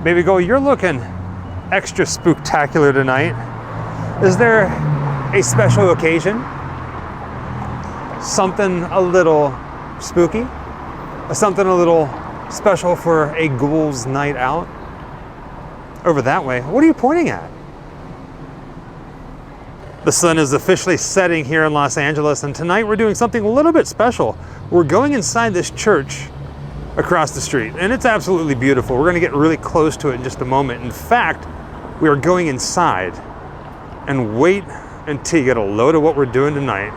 Baby girl, you're looking extra spooktacular tonight. Is there a special occasion? Something a little spooky? Something a little special for a Ghouls Night Out? Over that way. What are you pointing at? The sun is officially setting here in Los Angeles, and tonight we're doing something a little bit special. We're going inside this church across the street, and it's absolutely beautiful. We're gonna get really close to it in just a moment. In fact, we are going inside, and wait until you get a load of what we're doing tonight.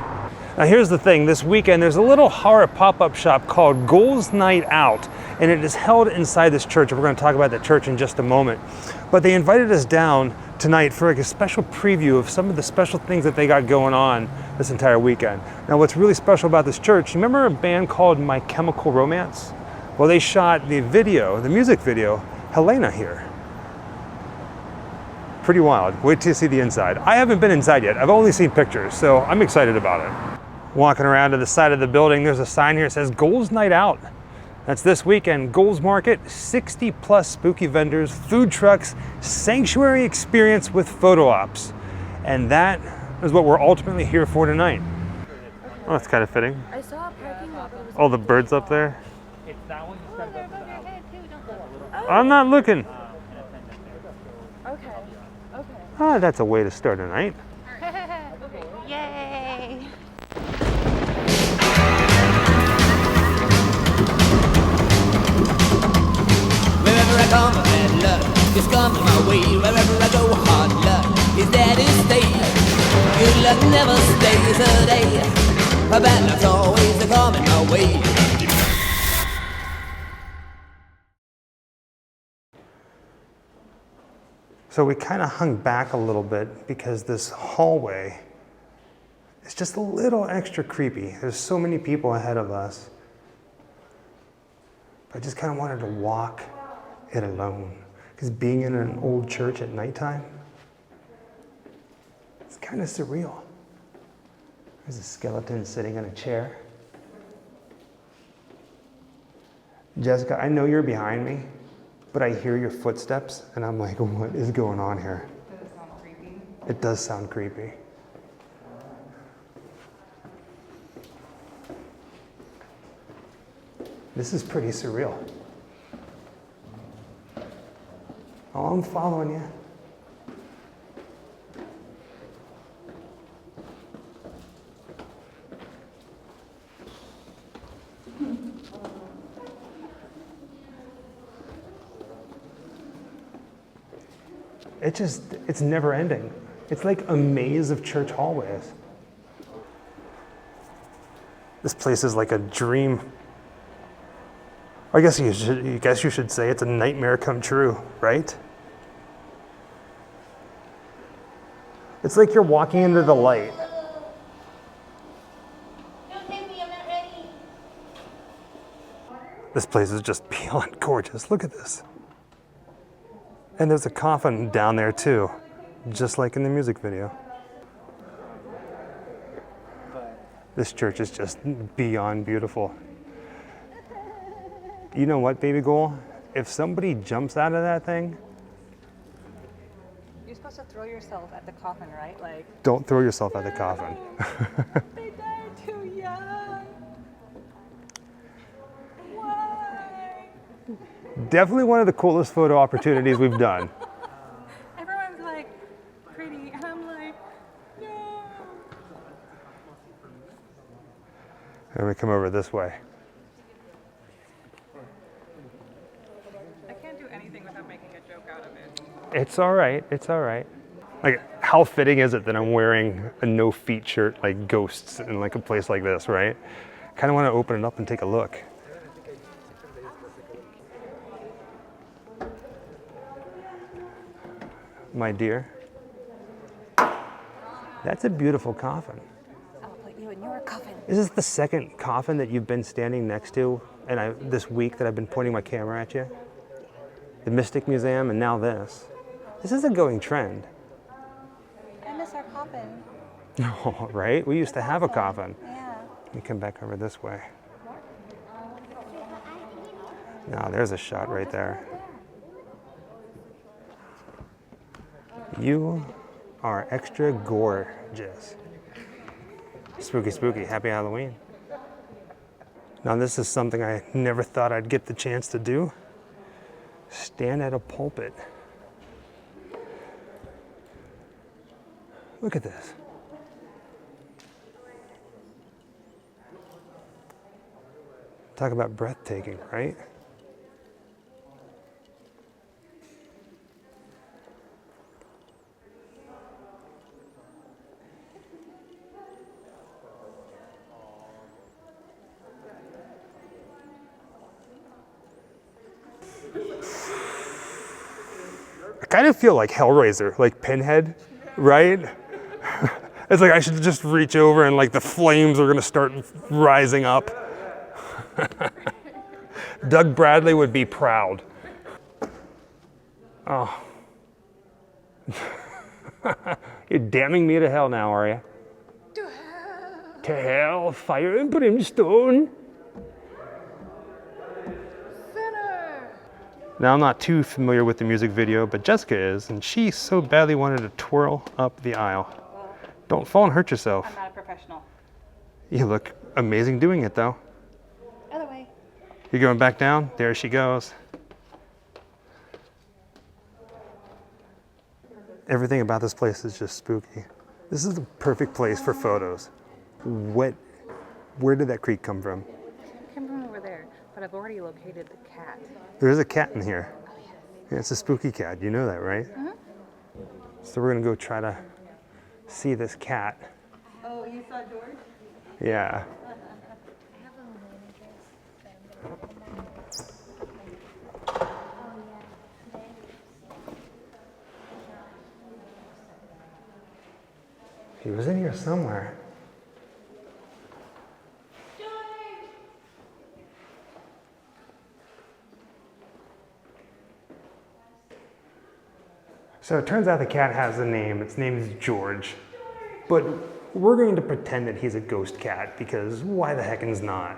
Now here's the thing, this weekend there's a little horror pop-up shop called Ghouls Night Out, and it is held inside this church, and we're gonna talk about that church in just a moment. But they invited us down tonight for like a special preview of some of the special things that they got going on this entire weekend. Now what's really special about this church, you remember a band called My Chemical Romance? Well, they shot the video, the music video, Helena here. Pretty wild. Wait till you see the inside. I haven't been inside yet. I've only seen pictures, so I'm excited about it. Walking around to the side of the building, there's a sign here that says Ghouls Night Out. That's this weekend. Ghouls Market, 60 plus spooky vendors, food trucks, sanctuary experience with photo ops. And that is what we're ultimately here for tonight. Oh, that's kind of fitting. I saw a parking lot. All the birds up there. I'm not looking. Okay. Ah, that's a way to start a night. Yay! Wherever I come, bad luck is coming my way. Wherever I go, hard luck is there to stay. Good luck never stays a day. Bad luck's always coming my way. So we kind of hung back a little bit because this hallway is just a little extra creepy. There's so many people ahead of us. But I just kind of wanted to walk it alone. Because being in an old church at nighttime, it's kind of surreal. There's a skeleton sitting in a chair. Jessica, I know you're behind me, but I hear your footsteps, and I'm like, what is going on here? Does it sound creepy? It does sound creepy. This is pretty surreal. Oh, I'm following you. It's never ending. It's like a maze of church hallways. This place is like a dream. I guess you should say it's a nightmare come true, right? It's like you're walking into the light. Don't take me, I'm not ready. This place is just beyond gorgeous. Look at this. And there's a coffin down there too, just like in the music video. This church is just beyond beautiful. You know what, baby girl? If somebody jumps out of that thing, You're supposed to throw yourself at the coffin, right? Like, don't throw yourself at the coffin. they died too young. Why? Definitely one of the coolest photo opportunities we've done. Everyone's like, pretty, and I'm like, no. Let me come over this way. I can't do anything without making a joke out of it. It's all right, it's all right. Like, how fitting is it that I'm wearing a no feet shirt like ghosts in like a place like this, right? Kind of want to open it up and take a look. My dear, that's a beautiful coffin. I'll put you in your coffin. Is this the second coffin that you've been standing next to and this week that I've been pointing my camera at you? The Mystic Museum and now this. This is a going trend. I miss our coffin. Oh, right? We used to have a coffin. Yeah. Let me come back over this way. Now there's a shot right there. You are extra gorgeous. Spooky, spooky. Happy Halloween. Now this is something I never thought I'd get the chance to do. Stand at a pulpit. Look at this. Talk about breathtaking, right? I kind of feel like Hellraiser, like Pinhead, right? It's like I should just reach over and like the flames are gonna start rising up. Doug Bradley would be proud. Oh. You're damning me to hell now, are you? To hell. To hell, fire and brimstone. Sinner. Now, I'm not too familiar with the music video, but Jessica is, and she so badly wanted to twirl up the aisle. Well, Don't fall and hurt yourself. I'm not a professional. You look amazing doing it, though. Other way. You're going back down? There she goes. Everything about this place is just spooky. This is the perfect place for photos. Where did that creek come from? It came from over there, but I've already located the cat. There is a cat in here. Oh, yes. Yeah, it's a spooky cat. You know that, right? So we're gonna go try to see this cat. Oh, you saw George? Yeah. He was in here somewhere. So it turns out the cat has a name. Its name is George. But we're going to pretend that he's a ghost cat because why the heck is not?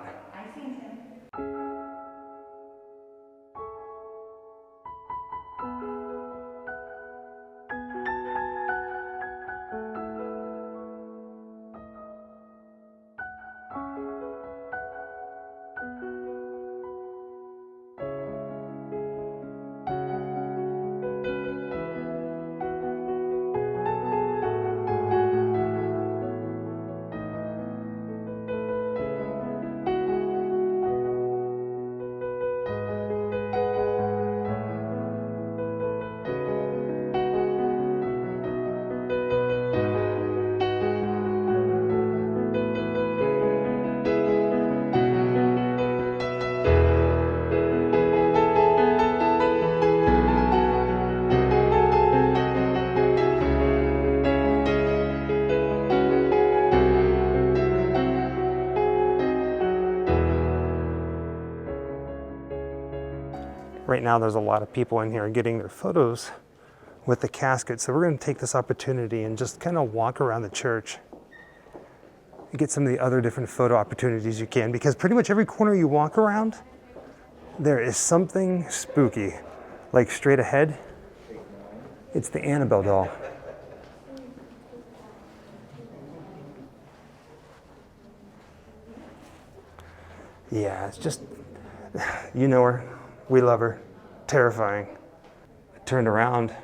Right now there's a lot of people in here getting their photos with the casket, so we're going to take this opportunity and just kind of walk around the church and get some of the other different photo opportunities you can, because pretty much every corner you walk around there is something spooky. Like straight ahead, it's the Annabelle doll. Yeah, it's just, you know her. We love her. Terrifying. I turned around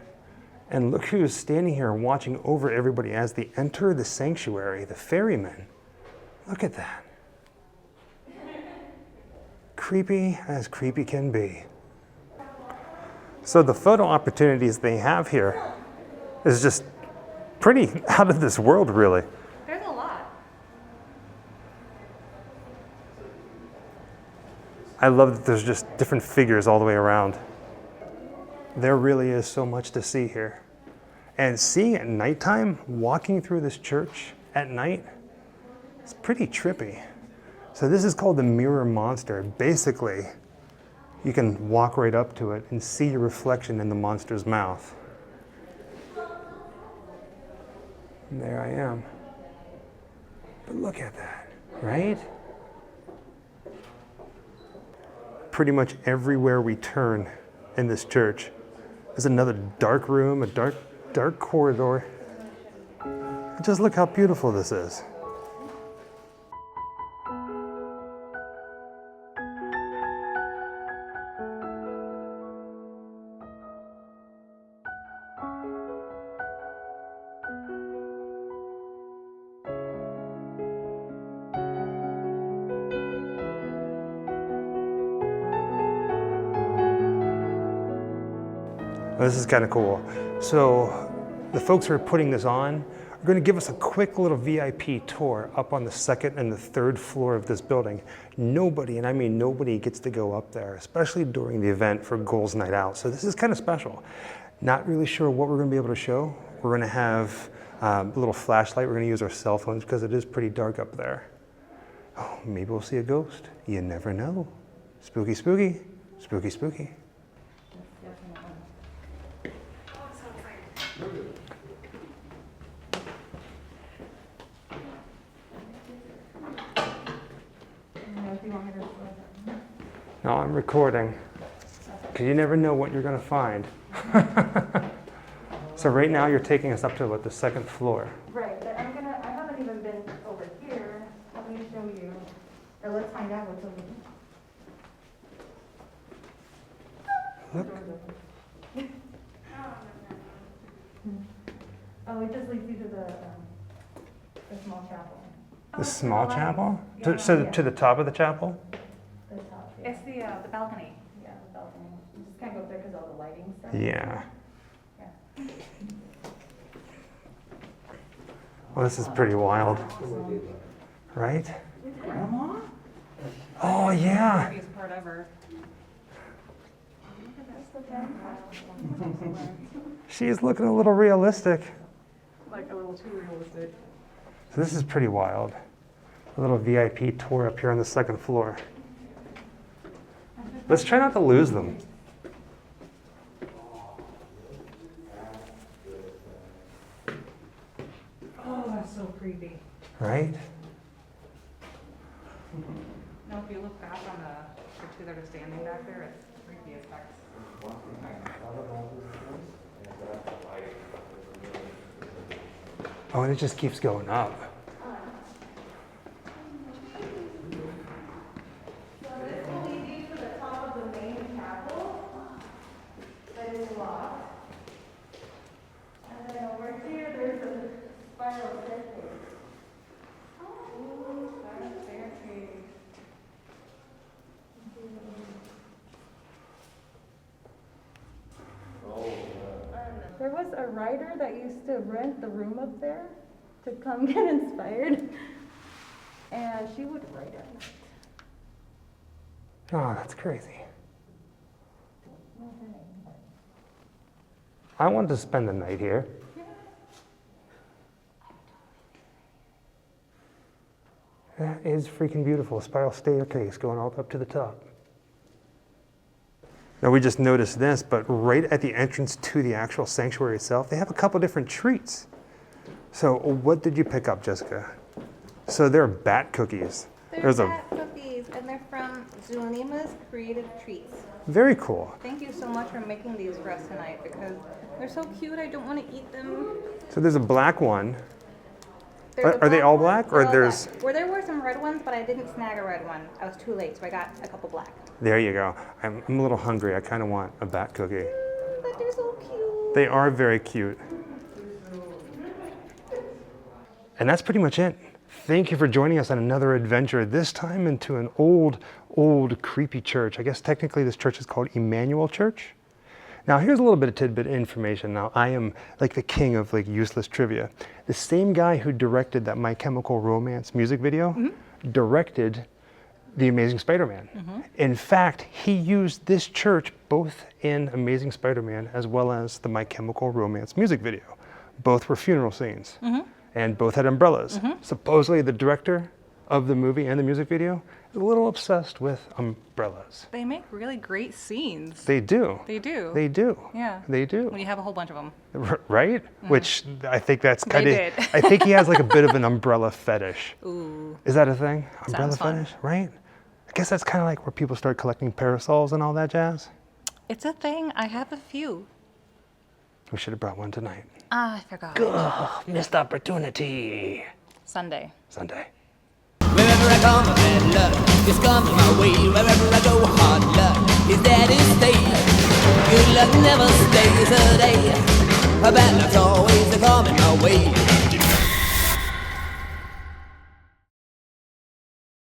and look who's standing here watching over everybody as they enter the sanctuary, the ferryman. Look at that. Creepy as creepy can be. So the photo opportunities they have here is just pretty out of this world, really. There's a lot. I love that there's just different figures all the way around. There really is so much to see here. And seeing at nighttime, walking through this church at night, it's pretty trippy. So this is called the mirror monster. Basically, you can walk right up to it and see your reflection in the monster's mouth. And there I am. But look at that, right? Pretty much everywhere we turn in this church is another dark room, a dark dark corridor. Just look how beautiful this is. This is kind of cool. So the folks who are putting this on are going to give us a quick little VIP tour up on the second and the third floor of this building. Nobody, and I mean nobody, gets to go up there, especially during the event for Ghouls Night Out. So this is kind of special. Not really sure what we're going to be able to show. We're going to have a little flashlight. We're going to use our cell phones because it is pretty dark up there. Oh, maybe we'll see a ghost. You never know. Spooky, spooky, spooky, spooky. No, I'm recording, because you never know what you're going to find. So right now you're taking us up to what, the second floor? Right, but I haven't even been over here. Let me show you. Or let's find out what's over here. Look. Oh, it just leads you to the small chapel. The small chapel? Yeah. To the top of the chapel? The top, yeah. It's the balcony. Yeah, the balcony. You just can't go up there because all the lighting stuff. Yeah. Yeah. Well, this is pretty wild. Right? Grandma? Oh, yeah. Biggest part ever. She's looking a little realistic. Like a little too realistic. So this is pretty wild. A little VIP tour up here on the second floor. Let's try not to lose them. Oh, that's so creepy. Right? No, if you look back on the two that are standing back there, it's creepy as heck. Oh, and it just keeps going up. So this will lead you to the top of the main chapel that is locked. And then over here, there's a spiral staircase. Ooh, spiral staircase. There was a writer that used to rent the room up there to come get inspired. And she would write at night. Oh, that's crazy. I wanted to spend the night here. That is freaking beautiful. A spiral staircase going all up to the top. Now we just noticed this, but right at the entrance to the actual sanctuary itself, they have a couple different treats. So what did you pick up, Jessica? So they're bat cookies. They're bat cookies, and they're from Zulima's Creative Treats. Very cool. Thank you so much for making these for us tonight because they're so cute. I don't want to eat them. So there's a black one. There's a Are they all one. black, or They're all there's? black. Well, there were some red ones, but I didn't snag a red one. I was too late, so I got a couple black. There you go. I'm a little hungry. I kind of want a bat cookie. But they're so cute. They are very cute. And that's pretty much it. Thank you for joining us on another adventure, this time into an old, creepy church. I guess technically this church is called Immanuel Church. Now here's a little bit of tidbit information. Now I am like the king of like useless trivia. The same guy who directed that My Chemical Romance music video directed The Amazing Spider-Man. In fact, he used this church both in Amazing Spider-Man as well as the My Chemical Romance music video. Both were funeral scenes and both had umbrellas. Supposedly the director of the movie and the music video is a little obsessed with umbrellas. They make really great scenes. They do. They do. They do. Yeah. They do. When you have a whole bunch of them. Right? Which I think that's kind of, did. I think he has like a bit of an umbrella fetish. Ooh. Is that a thing? Umbrella Sounds fun. fetish, right? I guess that's kind of like where people start collecting parasols and all that jazz. It's a thing. I have a few. We should have brought one tonight. Ah, I forgot. Ugh, missed opportunity. Sunday. Sunday. Wherever I come, bad luck just comes my way. Wherever I go, hard luck is there to stay. Good luck never stays a day. Bad luck's always coming my way.